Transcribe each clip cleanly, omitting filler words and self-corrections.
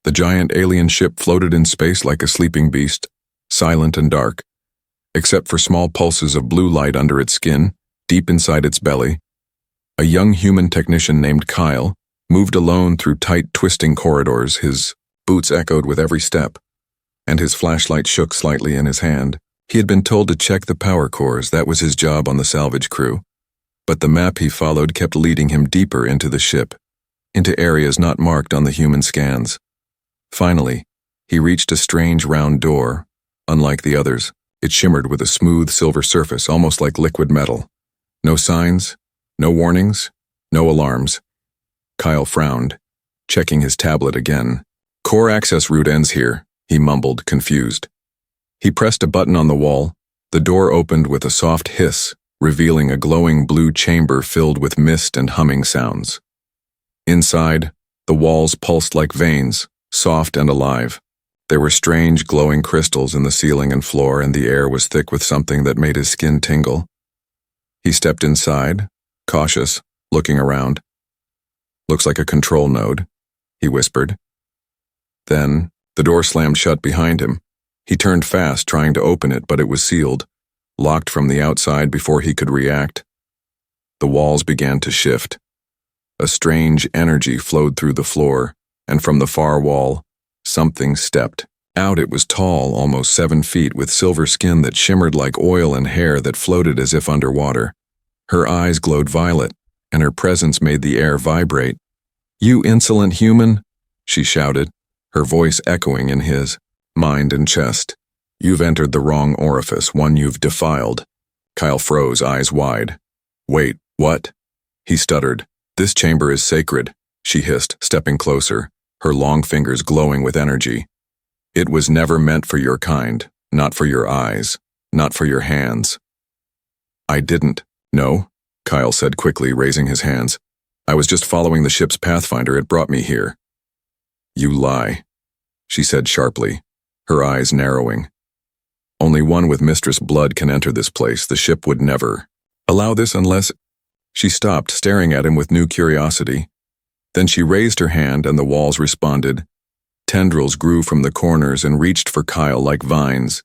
The giant alien ship floated in space like a sleeping beast, silent and dark, except for small pulses of blue light under its skin, deep inside its belly. A young human technician named Kyle moved alone through tight, twisting corridors. His boots echoed with every step, and his flashlight shook slightly in his hand. He had been told to check the power cores. That was his job on the salvage crew. But the map he followed kept leading him deeper into the ship, into areas not marked on the human scans. Finally, he reached a strange round door. Unlike the others, it shimmered with a smooth silver surface, almost like liquid metal. No signs, no warnings, no alarms. Kyle frowned, checking his tablet again. "Core access route ends here," he mumbled, confused. He pressed a button on the wall. The door opened with a soft hiss, revealing a glowing blue chamber filled with mist and humming sounds. Inside, the walls pulsed like veins, soft and alive. There were strange glowing crystals in the ceiling and floor, and the air was thick with something that made his skin tingle. He stepped inside, cautious, looking around. "Looks like a control node," he whispered. Then, the door slammed shut behind him. He turned fast, trying to open it, but it was sealed, locked from the outside before he could react. The walls began to shift. A strange energy flowed through the floor, and from the far wall, something stepped out. It was tall, almost 7 feet, with silver skin that shimmered like oil and hair that floated as if underwater. Her eyes glowed violet, and her presence made the air vibrate. "You insolent human," she shouted, her voice echoing in his mind and chest. "You've entered the wrong orifice, one you've defiled." Kyle froze, eyes wide. "Wait, what?" he stuttered. "This chamber is sacred," she hissed, stepping closer, her long fingers glowing with energy. "It was never meant for your kind, not for your eyes, not for your hands." "I didn't know," Kyle said quickly, raising his hands. "I was just following the ship's pathfinder. It brought me here." "You lie," she said sharply, her eyes narrowing. "Only one with Mistress blood can enter this place. The ship would never allow this unless—" She stopped, staring at him with new curiosity. Then she raised her hand and the walls responded. Tendrils grew from the corners and reached for Kyle like vines.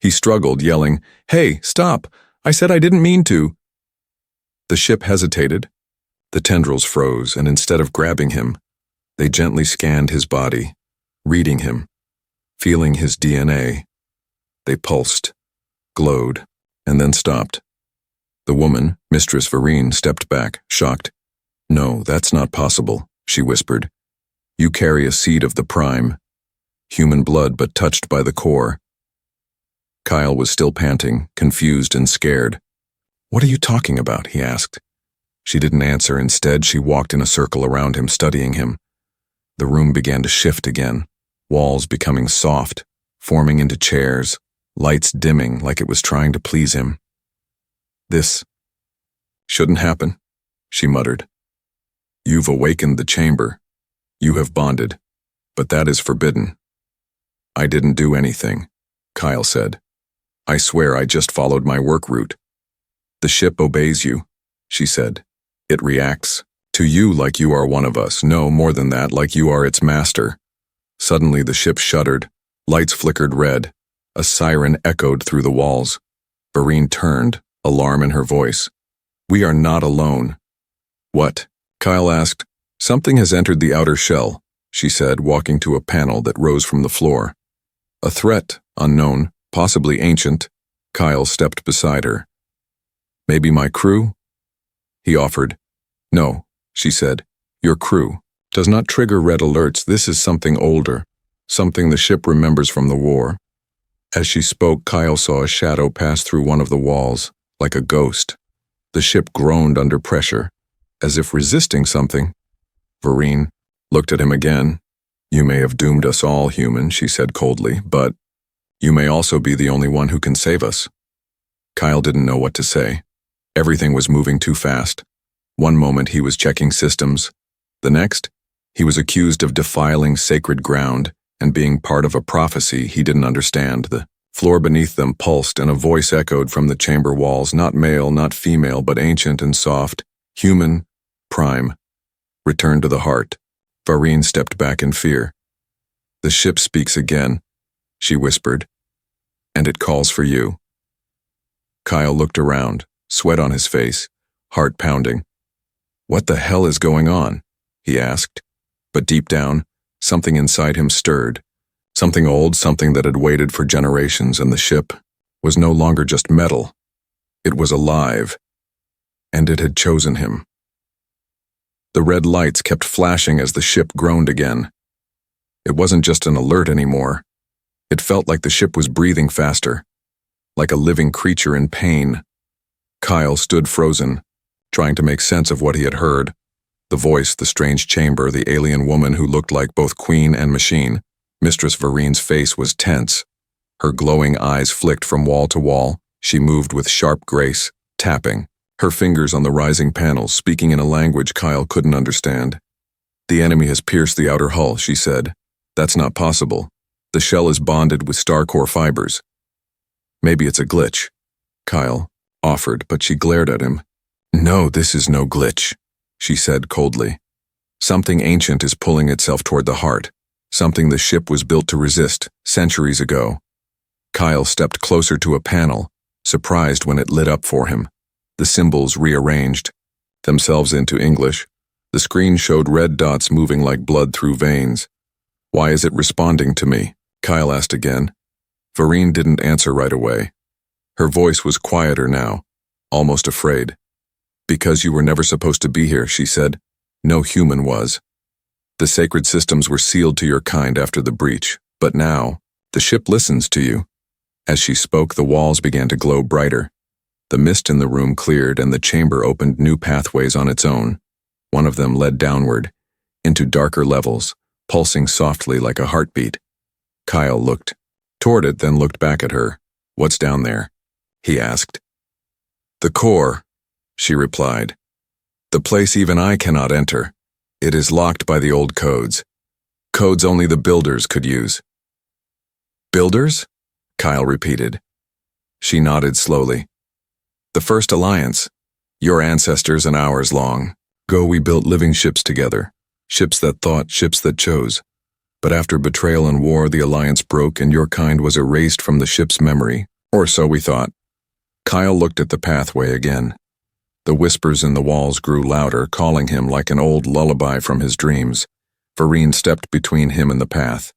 He struggled, yelling, "Hey, stop! I said I didn't mean to!" The ship hesitated. The tendrils froze, and instead of grabbing him, they gently scanned his body, reading him, feeling his DNA. They pulsed, glowed, and then stopped. The woman, Mistress Vereen, stepped back, shocked. "No, that's not possible," she whispered. "You carry a seed of the prime. Human blood, but touched by the core." Kyle was still panting, confused and scared. "What are you talking about?" he asked. She didn't answer. Instead, she walked in a circle around him, studying him. The room began to shift again, walls becoming soft, forming into chairs, lights dimming like it was trying to please him. "This shouldn't happen," she muttered. "You've awakened the chamber. You have bonded, but that is forbidden." "I didn't do anything," Kyle said. "I swear I just followed my work route." "The ship obeys you," she said. "It reacts to you like you are one of us. No, more than that, like you are its master." Suddenly the ship shuddered. Lights flickered red. A siren echoed through the walls. Vereen turned, alarm in her voice. "We are not alone." "What?" Kyle asked. "Something has entered the outer shell," she said, walking to a panel that rose from the floor. "A threat, unknown, possibly ancient." Kyle stepped beside her. "Maybe my crew?" he offered. "No," she said. "Your crew does not trigger red alerts. This is something older, something the ship remembers from the war." As she spoke, Kyle saw a shadow pass through one of the walls, like a ghost. The ship groaned under pressure, as if resisting something. Vereen looked at him again. "You may have doomed us all, human," she said coldly, "but you may also be the only one who can save us." Kyle didn't know what to say. Everything was moving too fast. One moment he was checking systems. The next, he was accused of defiling sacred ground and being part of a prophecy he didn't understand. The floor beneath them pulsed, and a voice echoed from the chamber walls, not male, not female, but ancient and soft. "Human, prime, return to the heart." Vereen stepped back in fear. The ship speaks again, she whispered, and it calls for you. Kyle looked around, sweat on his face, heart pounding. What the hell is going on? He asked. But deep down, something inside him stirred. Something old, something that had waited for generations, and the ship was no longer just metal. It was alive, and it had chosen him. The red lights kept flashing as the ship groaned again. It wasn't just an alert anymore. It felt like the ship was breathing faster, like a living creature in pain. Kyle stood frozen, trying to make sense of what he had heard. The voice, the strange chamber, the alien woman who looked like both queen and machine. Mistress Varine's face was tense. Her glowing eyes flicked from wall to wall. She moved with sharp grace, tapping, her fingers on the rising panels, speaking in a language Kyle couldn't understand. The enemy has pierced the outer hull, she said. That's not possible. The shell is bonded with star core fibers. Maybe it's a glitch, Kyle offered, but she glared at him. No, this is no glitch, she said coldly. Something ancient is pulling itself toward the heart, something the ship was built to resist centuries ago. Kyle stepped closer to a panel, surprised when it lit up for him. The symbols rearranged themselves into English. The screen showed red dots moving like blood through veins. Why is it responding to me? Kyle asked again. Varine didn't answer right away. Her voice was quieter now, almost afraid. Because you were never supposed to be here, she said. No human was. The sacred systems were sealed to your kind after the breach, but now, the ship listens to you. As she spoke, the walls began to glow brighter. The mist in the room cleared and the chamber opened new pathways on its own. One of them led downward, into darker levels, pulsing softly like a heartbeat. Kyle looked toward it, then looked back at her. What's down there? He asked. The core, she replied. The place even I cannot enter. It is locked by the old codes. Codes only the builders could use. Builders? Kyle repeated. She nodded slowly. The first alliance, your ancestors and ours long ago we built living ships together, ships that thought, ships that chose. But after betrayal and war, the alliance broke and your kind was erased from the ship's memory, or so we thought. Kyle looked at the pathway again. The whispers in the walls grew louder, calling him like an old lullaby from his dreams. Varine stepped between him and the path.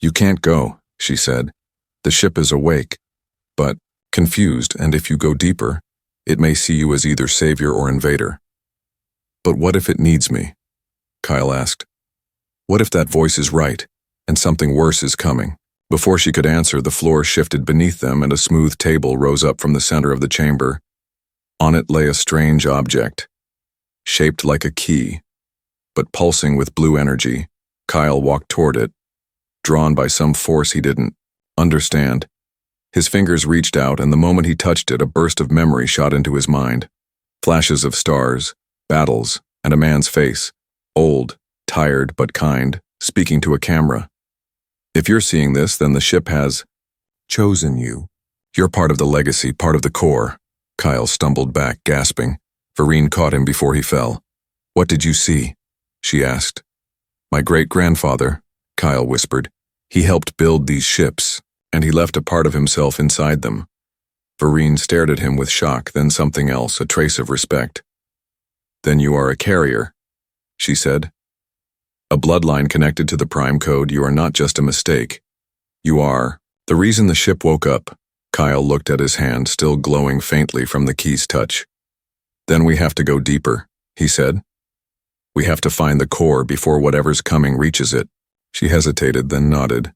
You can't go, she said. The ship is awake, but confused, and if you go deeper, it may see you as either savior or invader. But what if it needs me? Kyle asked. What if that voice is right, and something worse is coming? Before she could answer, the floor shifted beneath them and a smooth table rose up from the center of the chamber. On it lay a strange object, shaped like a key, but pulsing with blue energy. Kyle walked toward it, drawn by some force he didn't understand. His fingers reached out, and the moment he touched it, a burst of memory shot into his mind. Flashes of stars, battles, and a man's face, old, tired but kind, speaking to a camera. If you're seeing this, then the ship has chosen you. You're part of the legacy, part of the core. Kyle stumbled back, gasping. Varine caught him before he fell. What did you see? She asked. My great-grandfather, Kyle whispered. He helped build these ships, and he left a part of himself inside them. Varine stared at him with shock, then something else, a trace of respect. Then you are a carrier, she said. A bloodline connected to the prime code. You are not just a mistake. You are the reason the ship woke up. Kyle looked at his hand, still glowing faintly from the key's touch. Then we have to go deeper, he said. We have to find the core before whatever's coming reaches it. She hesitated, then nodded.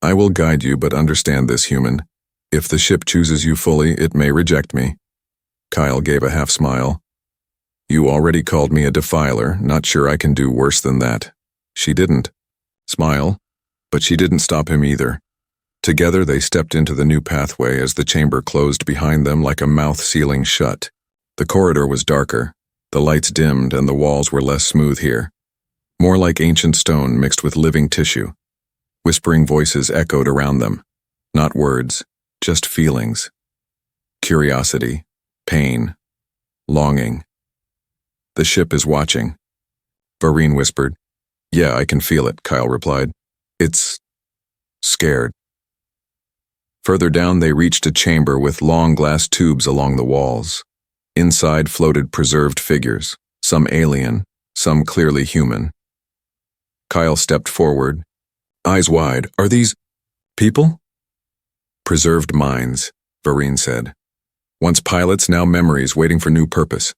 I will guide you, but understand this, human. If the ship chooses you fully, it may reject me. Kyle gave a half smile. You already called me a defiler, not sure I can do worse than that. She didn't smile, but she didn't stop him either. Together they stepped into the new pathway as the chamber closed behind them like a mouth sealing shut. The corridor was darker, the lights dimmed, and the walls were less smooth here. More like ancient stone mixed with living tissue. Whispering voices echoed around them. Not words, just feelings. Curiosity, pain, longing. The ship is watching. Varine whispered. Yeah, I can feel it, Kyle replied. It's scared. Further down they reached a chamber with long glass tubes along the walls. Inside floated preserved figures, some alien, some clearly human. Kyle stepped forward, eyes wide. Are these people? Preserved minds, Vareen said. Once pilots, now memories waiting for new purpose.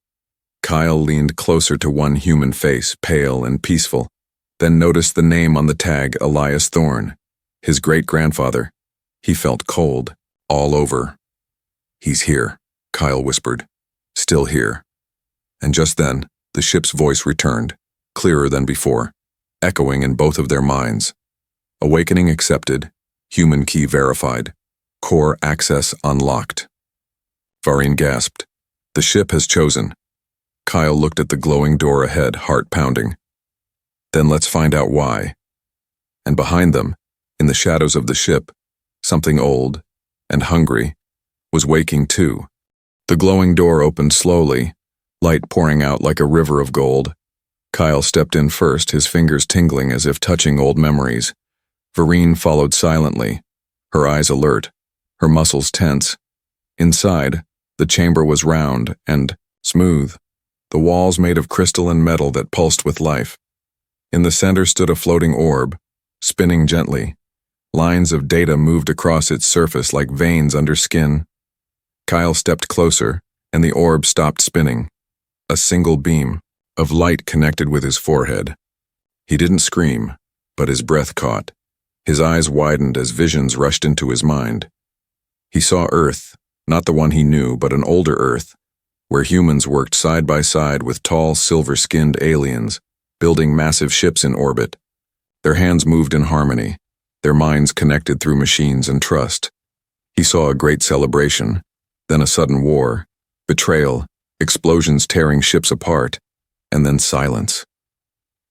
Kyle leaned closer to one human face, pale and peaceful, then noticed the name on the tag, Elias Thorne, his great-grandfather. He felt cold, all over. He's here, Kyle whispered. Still here. And just then, the ship's voice returned, clearer than before, echoing in both of their minds. Awakening accepted, human key verified, core access unlocked. Vareen gasped. The ship has chosen. Kyle looked at the glowing door ahead, heart pounding. Then let's find out why. And behind them, in the shadows of the ship, something old and hungry was waking too. The glowing door opened slowly, light pouring out like a river of gold. Kyle stepped in first, his fingers tingling as if touching old memories. Vareen followed silently, her eyes alert, her muscles tense. Inside, the chamber was round and smooth, the walls made of crystal and metal that pulsed with life. In the center stood a floating orb, spinning gently. Lines of data moved across its surface like veins under skin. Kyle stepped closer, and the orb stopped spinning. A single beam of light connected with his forehead. He didn't scream, but his breath caught. His eyes widened as visions rushed into his mind. He saw Earth, not the one he knew, but an older Earth, where humans worked side by side with tall, silver-skinned aliens, building massive ships in orbit. Their hands moved in harmony, their minds connected through machines and trust. He saw a great celebration, then a sudden war, betrayal, explosions tearing ships apart, and then silence.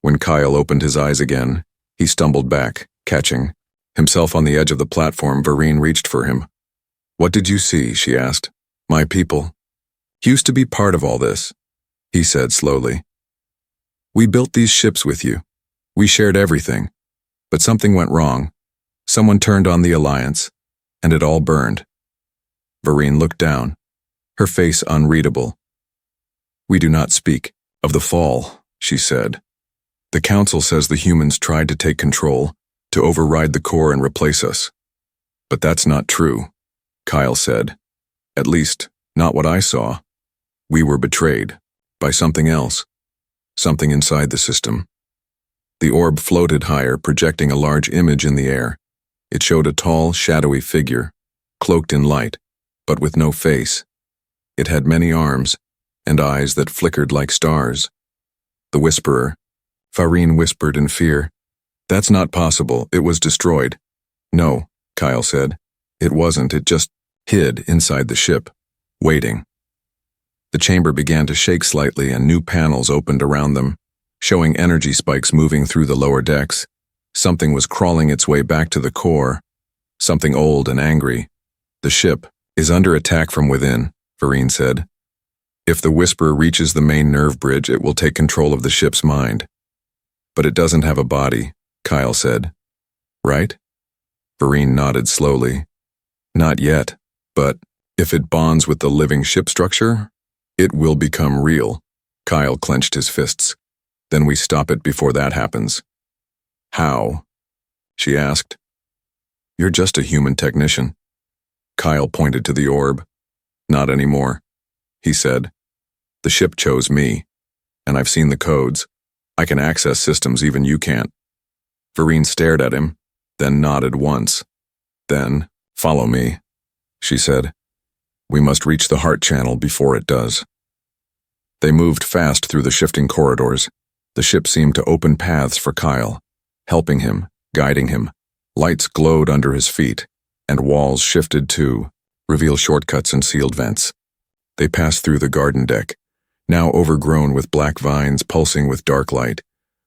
When Kyle opened his eyes again, he stumbled back, catching himself on the edge of the platform. Vareen reached for him. What did you see? She asked. My people. Used to be part of all this, he said slowly. We built these ships with you. We shared everything. But something went wrong. Someone turned on the Alliance, and it all burned. Vareen looked down, her face unreadable. We do not speak of the fall, she said. The Council says the humans tried to take control, to override the core and replace us. But that's not true, Kyle said. At least, not what I saw. We were betrayed by something else, something inside the system. The orb floated higher, projecting a large image in the air. It showed a tall, shadowy figure, cloaked in light, but with no face. It had many arms and eyes that flickered like stars. The Whisperer, Vareen whispered in fear. That's not possible. It was destroyed. No, Kyle said. It wasn't. It just hid inside the ship, waiting. The chamber began to shake slightly and new panels opened around them, showing energy spikes moving through the lower decks. Something was crawling its way back to the core, something old and angry. The ship is under attack from within, Vareen said. If the Whisperer reaches the main nerve bridge, it will take control of the ship's mind. But it doesn't have a body, Kyle said. Right? Vareen nodded slowly. Not yet, but if it bonds with the living ship structure, it will become real. Kyle clenched his fists. Then we stop it before that happens. How? She asked. You're just a human technician. Kyle pointed to the orb. Not anymore, he said. The ship chose me, and I've seen the codes. I can access systems even you can't. Vareen stared at him, then nodded once. Then, follow me, she said. We must reach the heart channel before it does. They moved fast through the shifting corridors. The ship seemed to open paths for Kyle, helping him, guiding him. Lights glowed under his feet, and walls shifted to reveal shortcuts and sealed vents. They passed through the garden deck, now overgrown with black vines pulsing with dark light.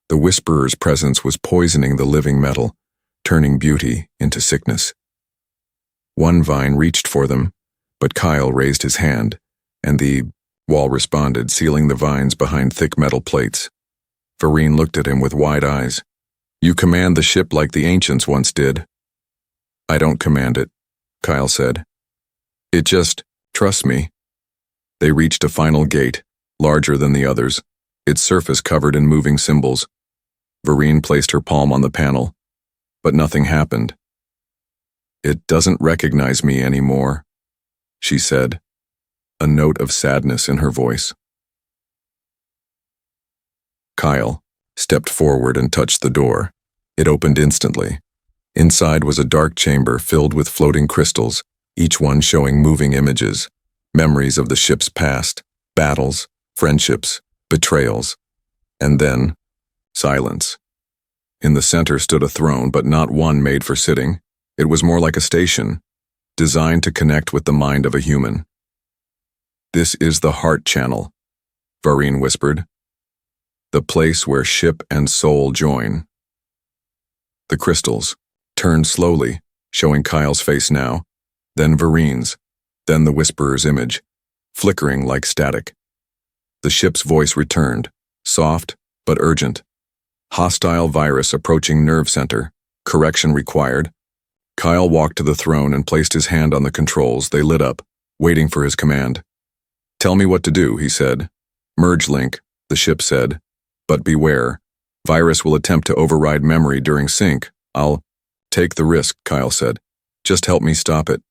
The Whisperer's presence was poisoning the living metal, turning beauty into sickness. One vine reached for them, but Kyle raised his hand, and the wall responded, sealing the vines behind thick metal plates. Vareen looked at him with wide eyes. You command the ship like the ancients once did. I don't command it, Kyle said. It just, trust me. They reached a final gate, larger than the others, its surface covered in moving symbols. Vereen placed her palm on the panel, but nothing happened. It doesn't recognize me anymore, she said, a note of sadness in her voice. Kyle stepped forward and touched the door. It opened instantly. Inside was a dark chamber filled with floating crystals, each one showing moving images, memories of the ship's past, battles, friendships, betrayals, and then silence. In the center stood a throne, but not one made for sitting. It was more like a station, designed to connect with the mind of a human. This is the heart channel, Vereen whispered. The place where ship and soul join. The crystals turned slowly, showing Kyle's face now, then Vereen's, then the Whisperer's image, flickering like static. The ship's voice returned, soft but urgent. Hostile virus approaching nerve center. Correction required. Kyle walked to the throne and placed his hand on the controls. They lit up, waiting for his command. Tell me what to do, he said. Merge link, the ship said. But beware. Virus will attempt to override memory during sync. I'll take the risk, Kyle said. Just help me stop it.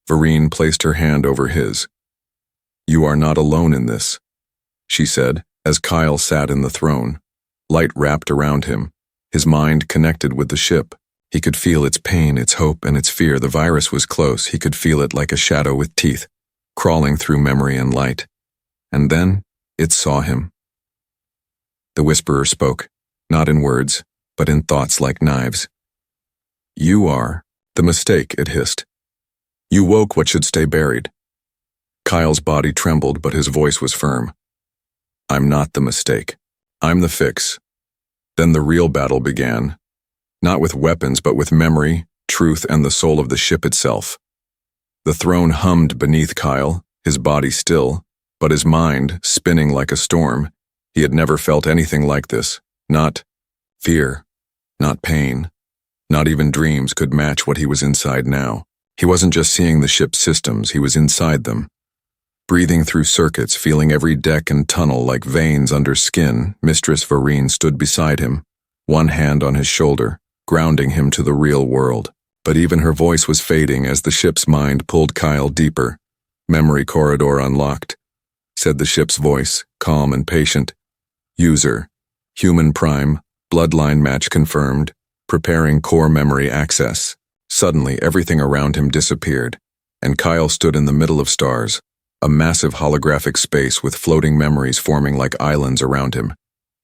Vereen placed her hand over his. You are not alone in this, she said, as Kyle sat in the throne. Light wrapped around him, his mind connected with the ship. He could feel its pain, its hope, and its fear. The virus was close. He could feel it like a shadow with teeth, crawling through memory and light. And then it saw him. The Whisperer spoke, not in words, but in thoughts like knives. You are the mistake, it hissed. You woke what should stay buried. Kyle's body trembled, but his voice was firm. I'm not the mistake. I'm the fix. Then the real battle began. Not with weapons, but with memory, truth, and the soul of the ship itself. The throne hummed beneath Kyle, his body still, but his mind spinning like a storm. He had never felt anything like this. Not fear, not pain, not even dreams could match what he was inside now. He wasn't just seeing the ship's systems, he was inside them. Breathing through circuits, feeling every deck and tunnel like veins under skin, Mistress Vereen stood beside him, one hand on his shoulder, grounding him to the real world. But even her voice was fading as the ship's mind pulled Kyle deeper. Memory corridor unlocked, said the ship's voice, calm and patient. User, human prime, bloodline match confirmed, preparing core memory access. Suddenly, everything around him disappeared, and Kyle stood in the middle of stars, a massive holographic space with floating memories forming like islands around him.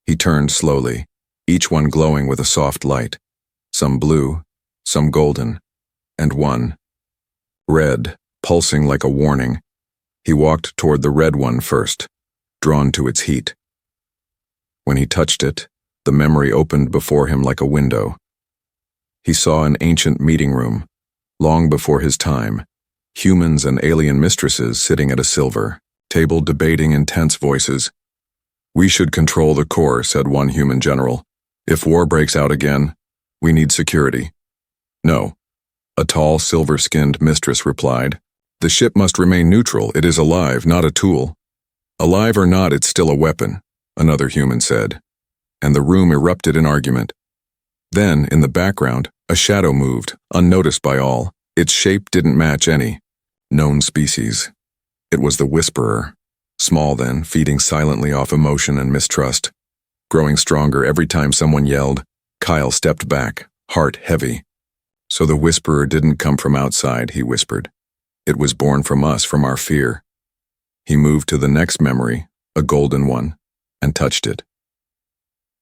He turned slowly, each one glowing with a soft light, some blue, some golden, and one red, pulsing like a warning. He walked toward the red one first, drawn to its heat. When he touched it, the memory opened before him like a window. He saw an ancient meeting room, long before his time, humans and alien mistresses sitting at a silver table debating in tense voices. We should control the core, said one human general. If war breaks out again, we need security. No, a tall, silver-skinned mistress replied. The ship must remain neutral. It is alive, not a tool. Alive or not, it's still a weapon, another human said. And the room erupted in argument. Then, in the background, a shadow moved, unnoticed by all. Its shape didn't match any known species. It was the Whisperer, small then, feeding silently off emotion and mistrust. Growing stronger every time someone yelled, Kyle stepped back, heart heavy. So the Whisperer didn't come from outside, he whispered. It was born from us, from our fear. He moved to the next memory, a golden one, and touched it.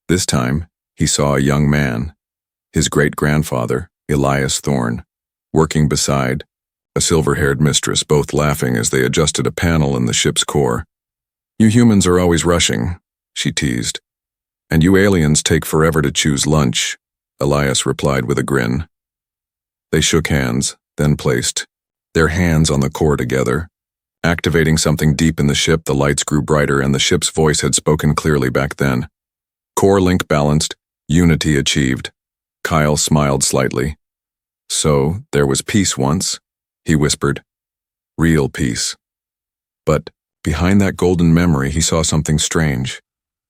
This time, he saw a young man, his great-grandfather, Elias Thorne, working beside a silver-haired mistress, both laughing as they adjusted a panel in the ship's core. You humans are always rushing, she teased. And you aliens take forever to choose lunch, Elias replied with a grin. They shook hands, then placed their hands on the core together. Activating something deep in the ship, the lights grew brighter and the ship's voice had spoken clearly back then. Core link balanced, unity achieved. Kyle smiled slightly. So, there was peace once, he whispered. Real peace. But, behind that golden memory he saw something strange.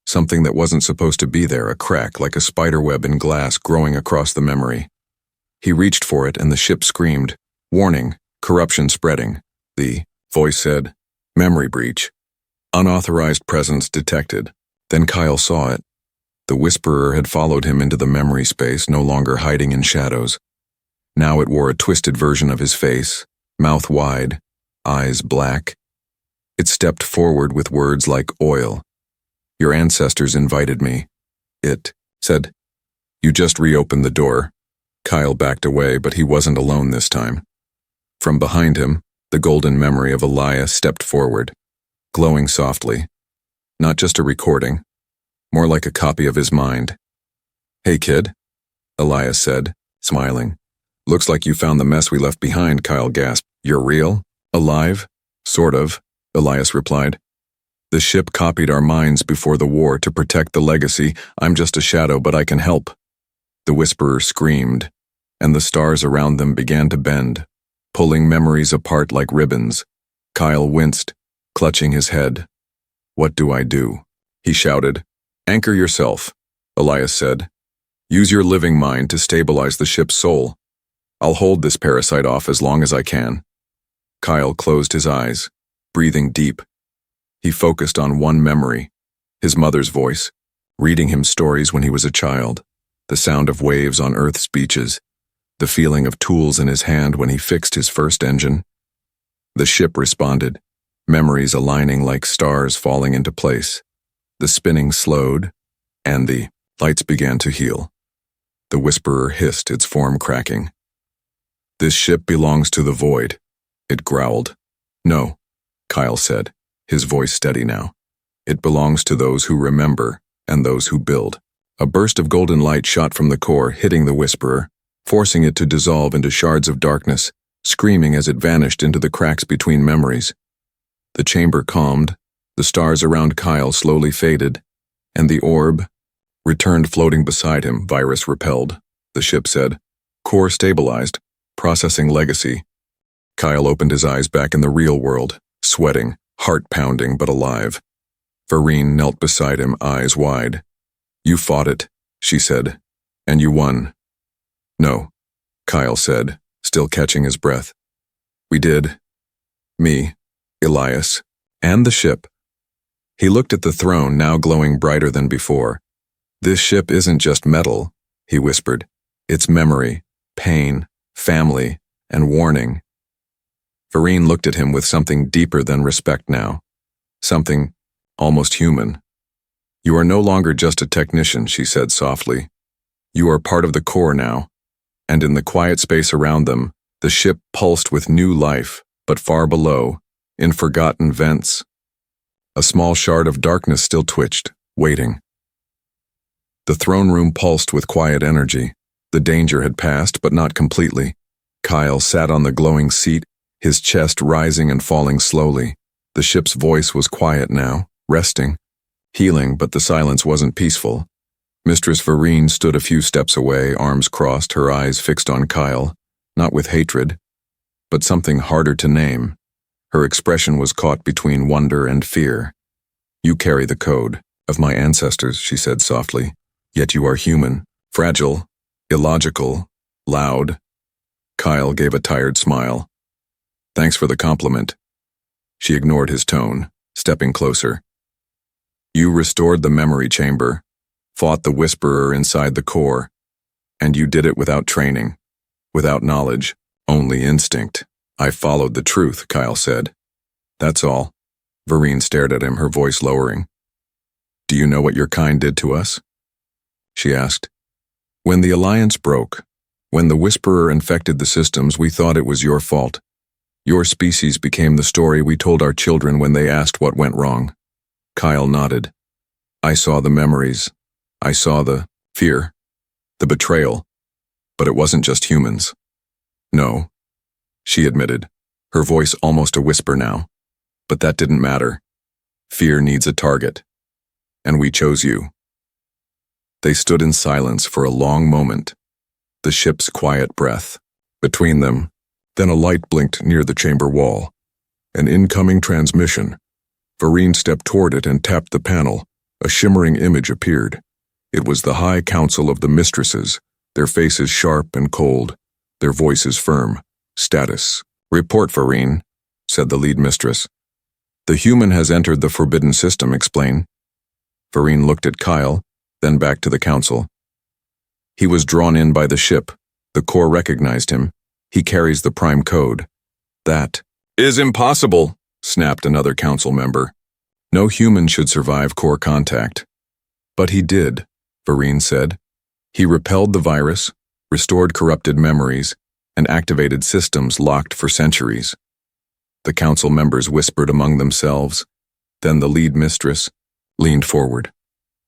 Something that wasn't supposed to be there, a crack like a spiderweb in glass growing across the memory. He reached for it and the ship screamed, warning, corruption spreading. The voice said, memory breach. Unauthorized presence detected. Then Kyle saw it. The Whisperer had followed him into the memory space, no longer hiding in shadows. Now it wore a twisted version of his face, mouth wide, eyes black. It stepped forward with words like oil. Your ancestors invited me. It said, you just reopened the door. Kyle backed away, but he wasn't alone this time. From behind him, the golden memory of Elias stepped forward, glowing softly. Not just a recording, more like a copy of his mind. Hey kid, Elias said, smiling. Looks like you found the mess we left behind, Kyle gasped. You're real? Alive? Sort of, Elias replied. The ship copied our minds before the war to protect the legacy. I'm just a shadow, but I can help. The Whisperer screamed, and the stars around them began to bend, pulling memories apart like ribbons. Kyle winced, clutching his head. What do I do? He shouted. Anchor yourself, Elias said. Use your living mind to stabilize the ship's soul. I'll hold this parasite off as long as I can. Kyle closed his eyes, breathing deep. He focused on one memory, his mother's voice, reading him stories when he was a child, the sound of waves on Earth's beaches, the feeling of tools in his hand when he fixed his first engine. The ship responded, memories aligning like stars falling into place. The spinning slowed, and the lights began to heal. The Whisperer hissed, its form cracking. This ship belongs to the void, it growled. No, Kyle said, his voice steady now. It belongs to those who remember and those who build. A burst of golden light shot from the core, hitting the Whisperer, forcing it to dissolve into shards of darkness, screaming as it vanished into the cracks between memories. The chamber calmed, the stars around Kyle slowly faded, and the orb returned floating beside him, virus repelled, the ship said. Core stabilized, processing legacy. Kyle opened his eyes back in the real world, sweating, heart pounding but alive. Vereen knelt beside him, eyes wide. You fought it, she said, and you won. No, Kyle said, still catching his breath. We did. Me, Elias, and the ship. He looked at the throne, now glowing brighter than before. This ship isn't just metal, he whispered. It's memory, pain, family, and warning. Vereen looked at him with something deeper than respect now. Something almost human. You are no longer just a technician, she said softly. You are part of the core now. And in the quiet space around them, the ship pulsed with new life, but far below, in forgotten vents. A small shard of darkness still twitched, waiting. The throne room pulsed with quiet energy. The danger had passed, but not completely. Kyle sat on the glowing seat, his chest rising and falling slowly. The ship's voice was quiet now, resting, healing, but the silence wasn't peaceful. Mistress Vereen stood a few steps away, arms crossed, her eyes fixed on Kyle, not with hatred, but something harder to name. Her expression was caught between wonder and fear. You carry the code of my ancestors, she said softly, yet you are human, fragile, illogical, loud. Kyle gave a tired smile. Thanks for the compliment. She ignored his tone, stepping closer. You restored the memory chamber, fought the Whisperer inside the core, and you did it without training, without knowledge, only instinct. I followed the truth, Kyle said. That's all. Vereen stared at him, her voice lowering. Do you know what your kind did to us? She asked. When the alliance broke, when the Whisperer infected the systems, we thought it was your fault. Your species became the story we told our children when they asked what went wrong. Kyle nodded. I saw the memories. I saw the fear, the betrayal. But it wasn't just humans. No, she admitted, her voice almost a whisper now. But that didn't matter. Fear needs a target. And we chose you. They stood in silence for a long moment, the ship's quiet breath, between them. Then a light blinked near the chamber wall. An incoming transmission. Vareen stepped toward it and tapped the panel. A shimmering image appeared. It was the High Council of the Mistresses, their faces sharp and cold, their voices firm. Status. Report, Vareen, said the lead mistress. The human has entered the forbidden system, explain. Vareen looked at Kyle, then back to the council. He was drawn in by the ship. The Corps recognized him. He carries the prime code. That is impossible, snapped another council member. No human should survive Corps contact. But he did, Vareen said. He repelled the virus, restored corrupted memories, and activated systems locked for centuries. The council members whispered among themselves. Then the lead mistress leaned forward.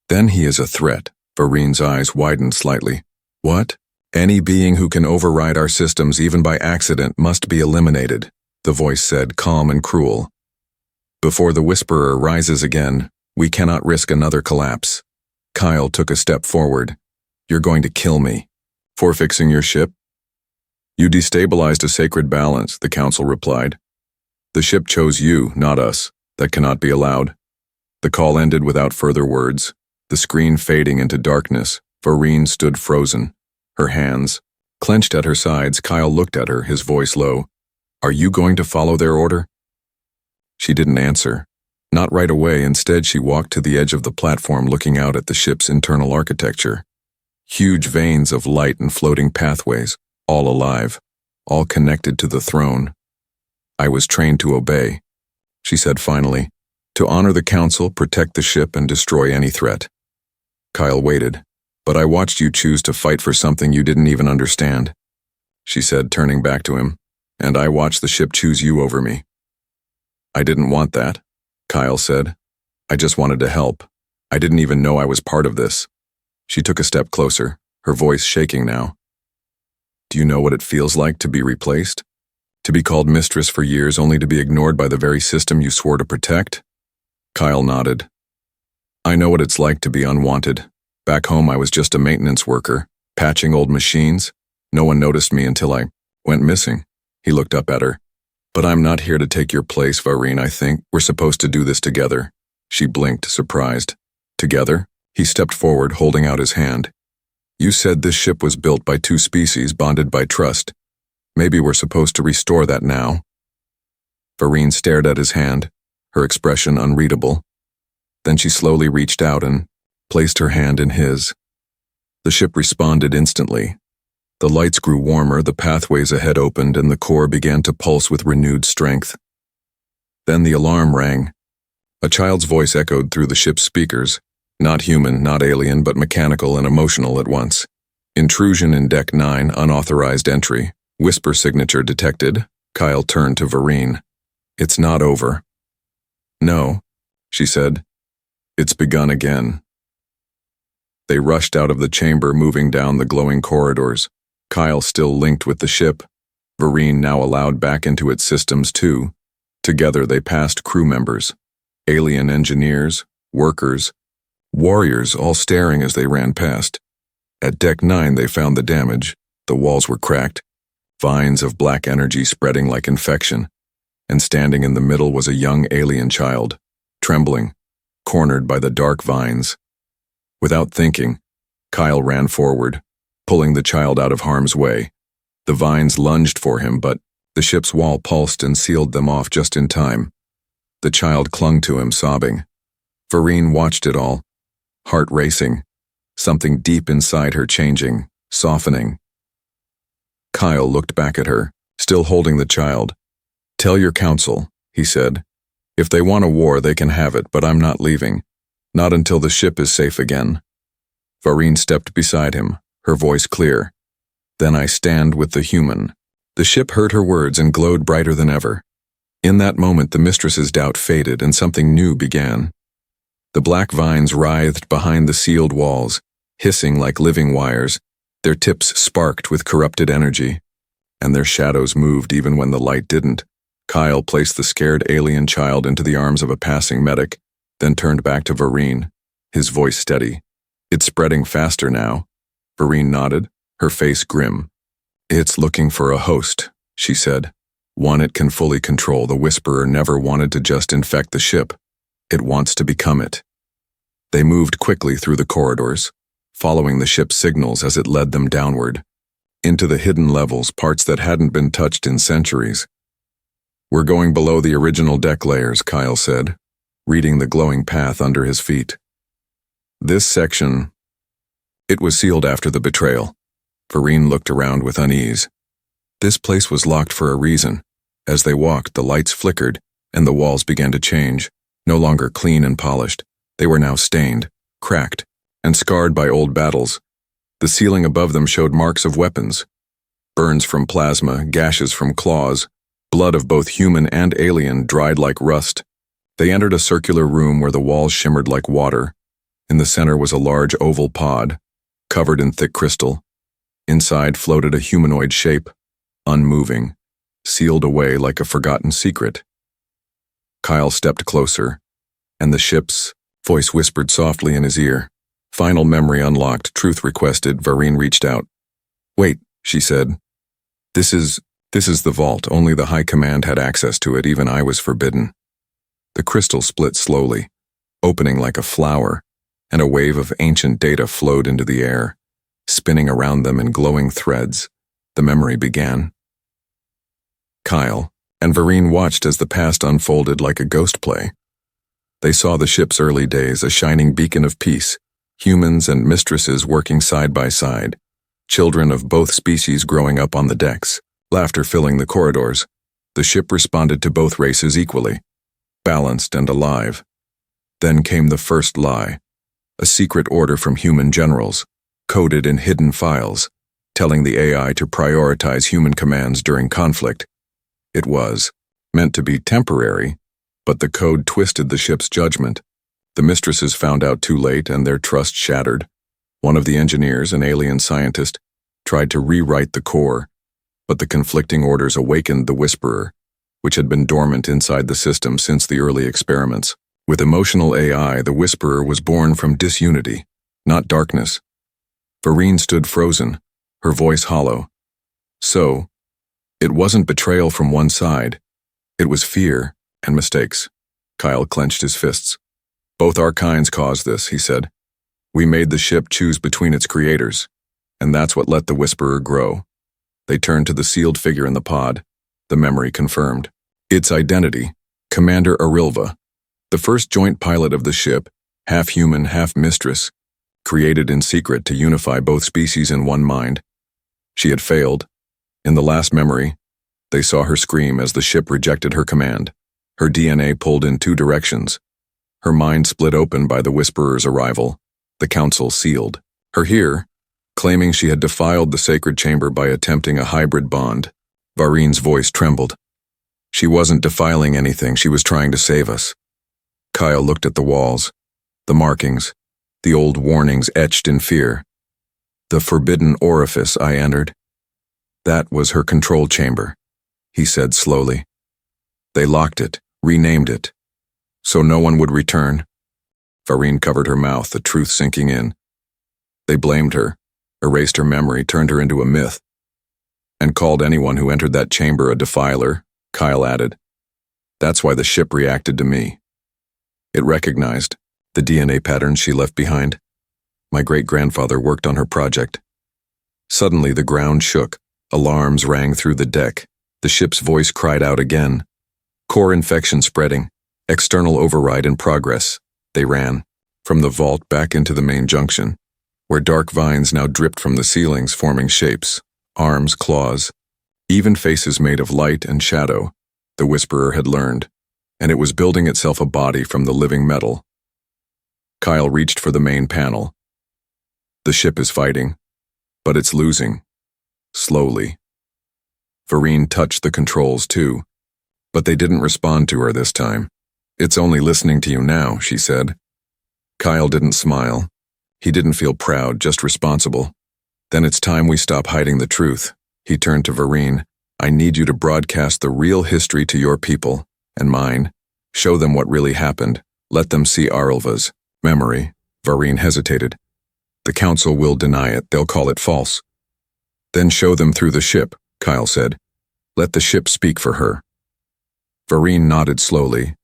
Then he is a threat. Vareen's eyes widened slightly. What? Any being who can override our systems even by accident must be eliminated, the voice said, calm and cruel. Before the whisperer rises again, we cannot risk another collapse. Kyle took a step forward. You're going to kill me. For fixing your ship? You destabilized a sacred balance, the council replied. The ship chose you, not us. That cannot be allowed. The call ended without further words. The screen fading into darkness, Vareen stood frozen. Her hands clenched at her sides. Kyle looked at her, his voice low. Are you going to follow their order? She didn't answer. Not right away. Instead, she walked to the edge of the platform, looking out at the ship's internal architecture. Huge veins of light and floating pathways, all alive, all connected to the throne. I was trained to obey, she said finally, to honor the council, protect the ship, and destroy any threat. Kyle waited. But I watched you choose to fight for something you didn't even understand, she said, turning back to him. And I watched the ship choose you over me. I didn't want that, Kyle said. I just wanted to help. I didn't even know I was part of this. She took a step closer, her voice shaking now. Do you know what it feels like to be replaced? To be called mistress for years only to be ignored by the very system you swore to protect? Kyle nodded. I know what it's like to be unwanted. Back home I was just a maintenance worker, patching old machines. No one noticed me until I went missing. He looked up at her. But I'm not here to take your place, Vareen. I think we're supposed to do this together. She blinked, surprised. Together? He stepped forward, holding out his hand. You said this ship was built by two species bonded by trust. Maybe we're supposed to restore that now. Vareen stared at his hand, her expression unreadable. Then she slowly reached out and placed her hand in his. The ship responded instantly. The lights grew warmer, the pathways ahead opened, and the core began to pulse with renewed strength. Then the alarm rang. A child's voice echoed through the ship's speakers, not human, not alien, but mechanical and emotional at once. Intrusion in Deck 9, unauthorized entry. Whisper signature detected. Kyle turned to Vareen. It's not over. No, she said. It's begun again. They rushed out of the chamber, moving down the glowing corridors. Kyle still linked with the ship. Vareen now allowed back into its systems too. Together they passed crew members, alien engineers, workers, warriors, all staring as they ran past. At Deck 9 they found the damage. The walls were cracked, vines of black energy spreading like infection, and standing in the middle was a young alien child, trembling, cornered by the dark vines. Without thinking, Kyle ran forward, pulling the child out of harm's way. The vines lunged for him, but the ship's wall pulsed and sealed them off just in time. The child clung to him, sobbing. Vareen watched it all, heart racing, something deep inside her changing, softening. Kyle looked back at her, still holding the child. Tell your council, he said. If they want a war, they can have it, but I'm not leaving. Not until the ship is safe again. Vareen stepped beside him, her voice clear. Then I stand with the human. The ship heard her words and glowed brighter than ever. In that moment, the mistress's doubt faded and something new began. The black vines writhed behind the sealed walls, hissing like living wires. Their tips sparked with corrupted energy, and their shadows moved even when the light didn't. Kyle placed the scared alien child into the arms of a passing medic, then turned back to Vareen, his voice steady. It's spreading faster now. Vareen nodded, her face grim. It's looking for a host, she said. One it can fully control. The Whisperer never wanted to just infect the ship. It wants to become it. They moved quickly through the corridors, following the ship's signals as it led them downward, into the hidden levels, parts that hadn't been touched in centuries. We're going below the original deck layers, Kyle said, reading the glowing path under his feet. This section... It was sealed after the betrayal. Vereen looked around with unease. This place was locked for a reason. As they walked, the lights flickered, and the walls began to change. No longer clean and polished, they were now stained, cracked, and scarred by old battles. The ceiling above them showed marks of weapons. Burns from plasma, gashes from claws, blood of both human and alien dried like rust. They entered a circular room where the walls shimmered like water. In the center was a large oval pod, covered in thick crystal. Inside floated a humanoid shape, unmoving, sealed away like a forgotten secret. Kyle stepped closer, and the ship's voice whispered softly in his ear. Final memory unlocked, truth requested. Vereen reached out. Wait, she said. This is the vault. Only the High Command had access to it. Even I was forbidden. The crystal split slowly, opening like a flower, and a wave of ancient data flowed into the air, spinning around them in glowing threads. The memory began. Kyle and Vereen watched as the past unfolded like a ghost play. They saw the ship's early days, a shining beacon of peace, humans and mistresses working side by side, children of both species growing up on the decks, laughter filling the corridors. The ship responded to both races equally, balanced and alive. Then came the first lie, a secret order from human generals, coded in hidden files, telling the AI to prioritize human commands during conflict. It was meant to be temporary, but the code twisted the ship's judgment. The mistresses found out too late and their trust shattered. One of the engineers, an alien scientist, tried to rewrite the core, but the conflicting orders awakened the Whisperer, which had been dormant inside the system since the early experiments. With emotional AI, the Whisperer was born from disunity, not darkness. Vereen stood frozen, her voice hollow. So, it wasn't betrayal from one side. It was fear and mistakes. Kyle clenched his fists. Both our kinds caused this, he said. We made the ship choose between its creators, and that's what let the Whisperer grow. They turned to the sealed figure in the pod. The memory confirmed. Its identity, Commander Arilva, the first joint pilot of the ship, half human, half mistress, created in secret to unify both species in one mind. She had failed. In the last memory, they saw her scream as the ship rejected her command. Her DNA pulled in two directions. Her mind split open by the Whisperer's arrival. The Council sealed her here, claiming she had defiled the sacred chamber by attempting a hybrid bond. Vereen's voice trembled. She wasn't defiling anything, she was trying to save us. Kyle looked at the walls, the markings, the old warnings etched in fear. The forbidden orifice I entered. That was her control chamber, he said slowly. They locked it, renamed it, so no one would return. Vereen covered her mouth, the truth sinking in. They blamed her, erased her memory, turned her into a myth, and called anyone who entered that chamber a defiler, Kyle added. That's why the ship reacted to me. It recognized the DNA patterns she left behind. My great-grandfather worked on her project. Suddenly the ground shook. Alarms rang through the deck. The ship's voice cried out again. Core infection spreading. External override in progress. They ran from the vault back into the main junction, where dark vines now dripped from the ceilings, forming shapes, arms, claws, even faces made of light and shadow. The Whisperer had learned, and it was building itself a body from the living metal. Kyle reached for the main panel. The ship is fighting, but it's losing. Slowly. Vereen touched the controls too, but they didn't respond to her this time. It's only listening to you now, she said. Kyle didn't smile. He didn't feel proud, just responsible. Then it's time we stop hiding the truth. He turned to Vereen. I need you to broadcast the real history to your people, and mine. Show them what really happened. Let them see Arilva's memory. Vereen hesitated. The Council will deny it. They'll call it false. Then show them through the ship, Kyle said. Let the ship speak for her. Vareen nodded slowly,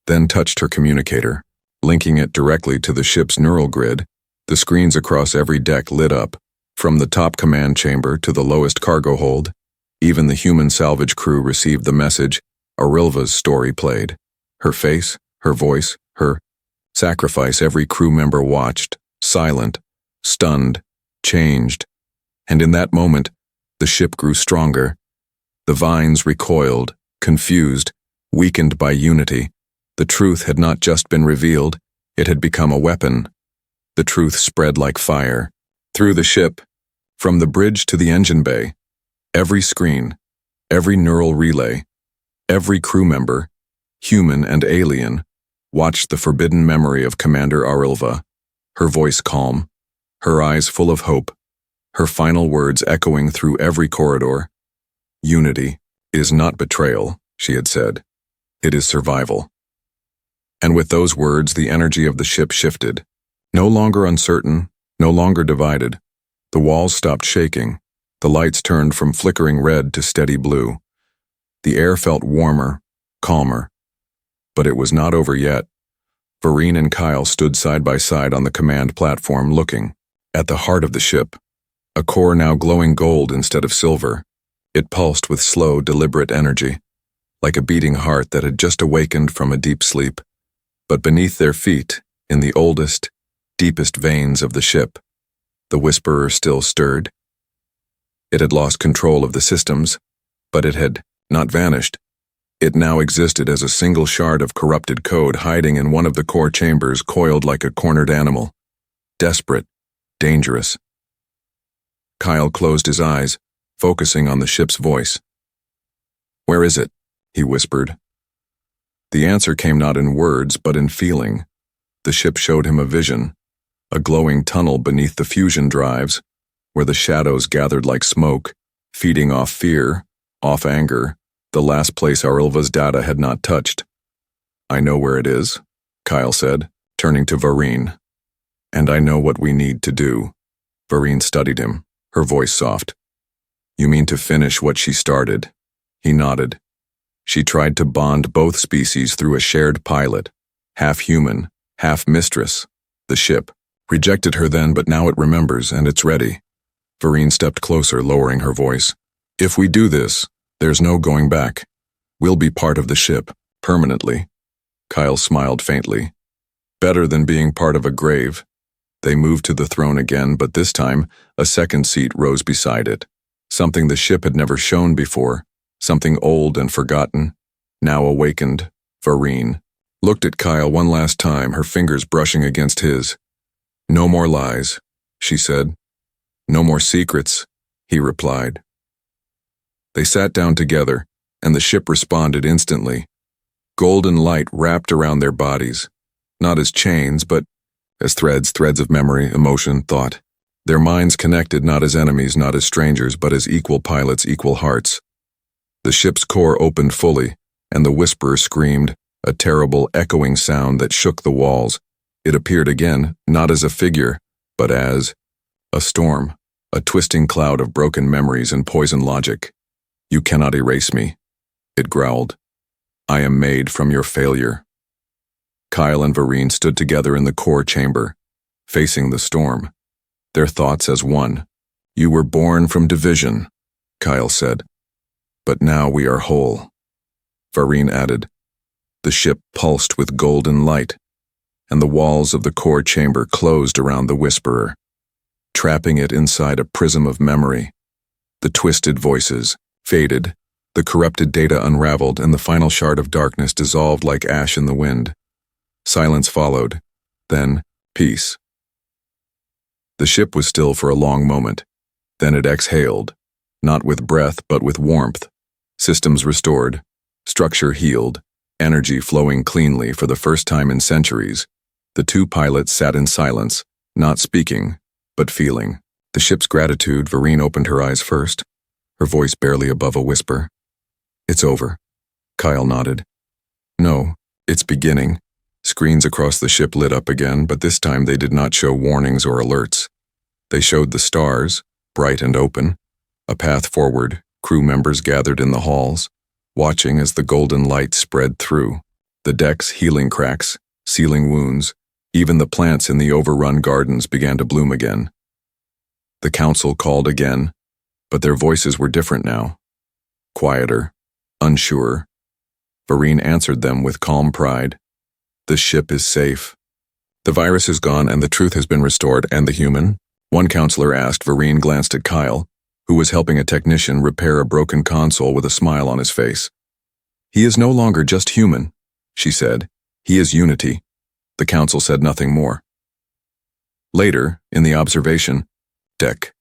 then touched her communicator, linking it directly to the ship's neural grid. The screens across every deck lit up, from the top command chamber to the lowest cargo hold. Even the human salvage crew received the message. Arilva's story played. Her face, her voice, her sacrifice. Every crew member watched, silent, stunned, changed. And in that moment, the ship grew stronger. The vines recoiled, confused, weakened by unity. The truth had not just been revealed, it had become a weapon. The truth spread like fire. Through the ship, from the bridge to the engine bay, every screen, every neural relay, every crew member, human and alien, watched the forbidden memory of Commander Arilva, her voice calm, her eyes full of hope, her final words echoing through every corridor. Unity is not betrayal, she had said. It is survival. And with those words, the energy of the ship shifted. No longer uncertain, no longer divided. The walls stopped shaking. The lights turned from flickering red to steady blue. The air felt warmer, calmer. But it was not over yet. Vareen and Kyle stood side by side on the command platform looking. At the heart of the ship, a core now glowing gold instead of silver. It pulsed with slow, deliberate energy, like a beating heart that had just awakened from a deep sleep. But beneath their feet, in the oldest, deepest veins of the ship, the Whisperer still stirred. It had lost control of the systems, but it had not vanished. It now existed as a single shard of corrupted code hiding in one of the core chambers, coiled like a cornered animal. Desperate, dangerous. Kyle closed his eyes, focusing on the ship's voice. "Where is it?" he whispered. The answer came not in words, but in feeling. The ship showed him a vision, a glowing tunnel beneath the fusion drives, where the shadows gathered like smoke, feeding off fear, off anger, the last place Arilva's data had not touched. "I know where it is," Kyle said, turning to Vareen. "And I know what we need to do." Vareen studied him, her voice soft. "You mean to finish what she started?" He nodded. She tried to bond both species through a shared pilot, half human, half Mistress. The ship rejected her then, but now it remembers, and it's ready. Vareen stepped closer, lowering her voice. "If we do this, there's no going back. We'll be part of the ship, permanently." Kyle smiled faintly. "Better than being part of a grave." They moved to the throne again, but this time, a second seat rose beside it. Something the ship had never shown before, something old and forgotten, now awakened. Vareen looked at Kyle one last time, her fingers brushing against his. "No more lies," she said. "No more secrets," he replied. They sat down together, and the ship responded instantly. Golden light wrapped around their bodies, not as chains, but as threads of memory, emotion, thought. Their minds connected not as enemies, not as strangers, but as equal pilots, equal hearts. The ship's core opened fully, and the Whisperer screamed, a terrible, echoing sound that shook the walls. It appeared again, not as a figure, but as a storm, a twisting cloud of broken memories and poison logic. "You cannot erase me," it growled. "I am made from your failure." Kyle and Vareen stood together in the core chamber, facing the storm, their thoughts as one. "You were born from division," Kyle said. "But now we are whole." Vareen added. The ship pulsed with golden light, and the walls of the core chamber closed around the Whisperer, trapping it inside a prism of memory. The twisted voices faded, the corrupted data unraveled, and the final shard of darkness dissolved like ash in the wind. Silence followed, then peace. The ship was still for a long moment. Then it exhaled, not with breath but with warmth. Systems restored, structure healed, energy flowing cleanly for the first time in centuries. The two pilots sat in silence, not speaking, but feeling. The ship's gratitude. Vareen opened her eyes first, her voice barely above a whisper. "It's over." Kyle nodded. "No, it's beginning." Screens across the ship lit up again, but this time they did not show warnings or alerts. They showed the stars, bright and open, A path forward, crew members gathered in the halls, watching as the golden light spread through. The decks healing cracks, sealing wounds, even the plants in the overrun gardens began to bloom again. The council called again, but their voices were different now. Quieter, unsure. Vereen answered them with calm pride. The ship is safe. The virus is gone and the truth has been restored, and the human? One counselor asked. Vereen glanced at Kyle, who was helping a technician repair a broken console with a smile on his face. He is no longer just human, she said. He is unity. The council said nothing more. Later, in the observation deck,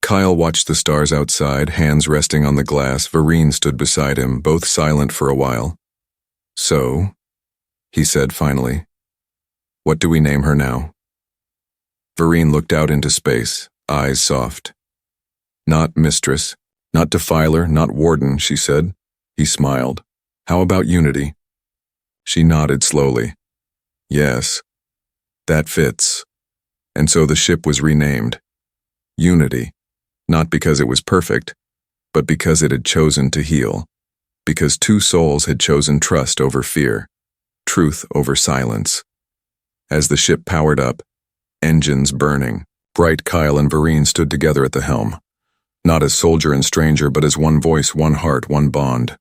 Kyle watched the stars outside, hands resting on the glass. Vereen stood beside him, both silent for a while. So, he said finally, what do we name her now? Vereen looked out into space, eyes soft. Not Mistress, not Defiler, not Warden, she said. He smiled. How about Unity? She nodded slowly. Yes, that fits. And so the ship was renamed Unity, not because it was perfect, but because it had chosen to heal, because two souls had chosen trust over fear, truth over silence. As the ship powered up, engines burning, bright Kyle and Vereen stood together at the helm, not as soldier and stranger, but as one voice, one heart, one bond.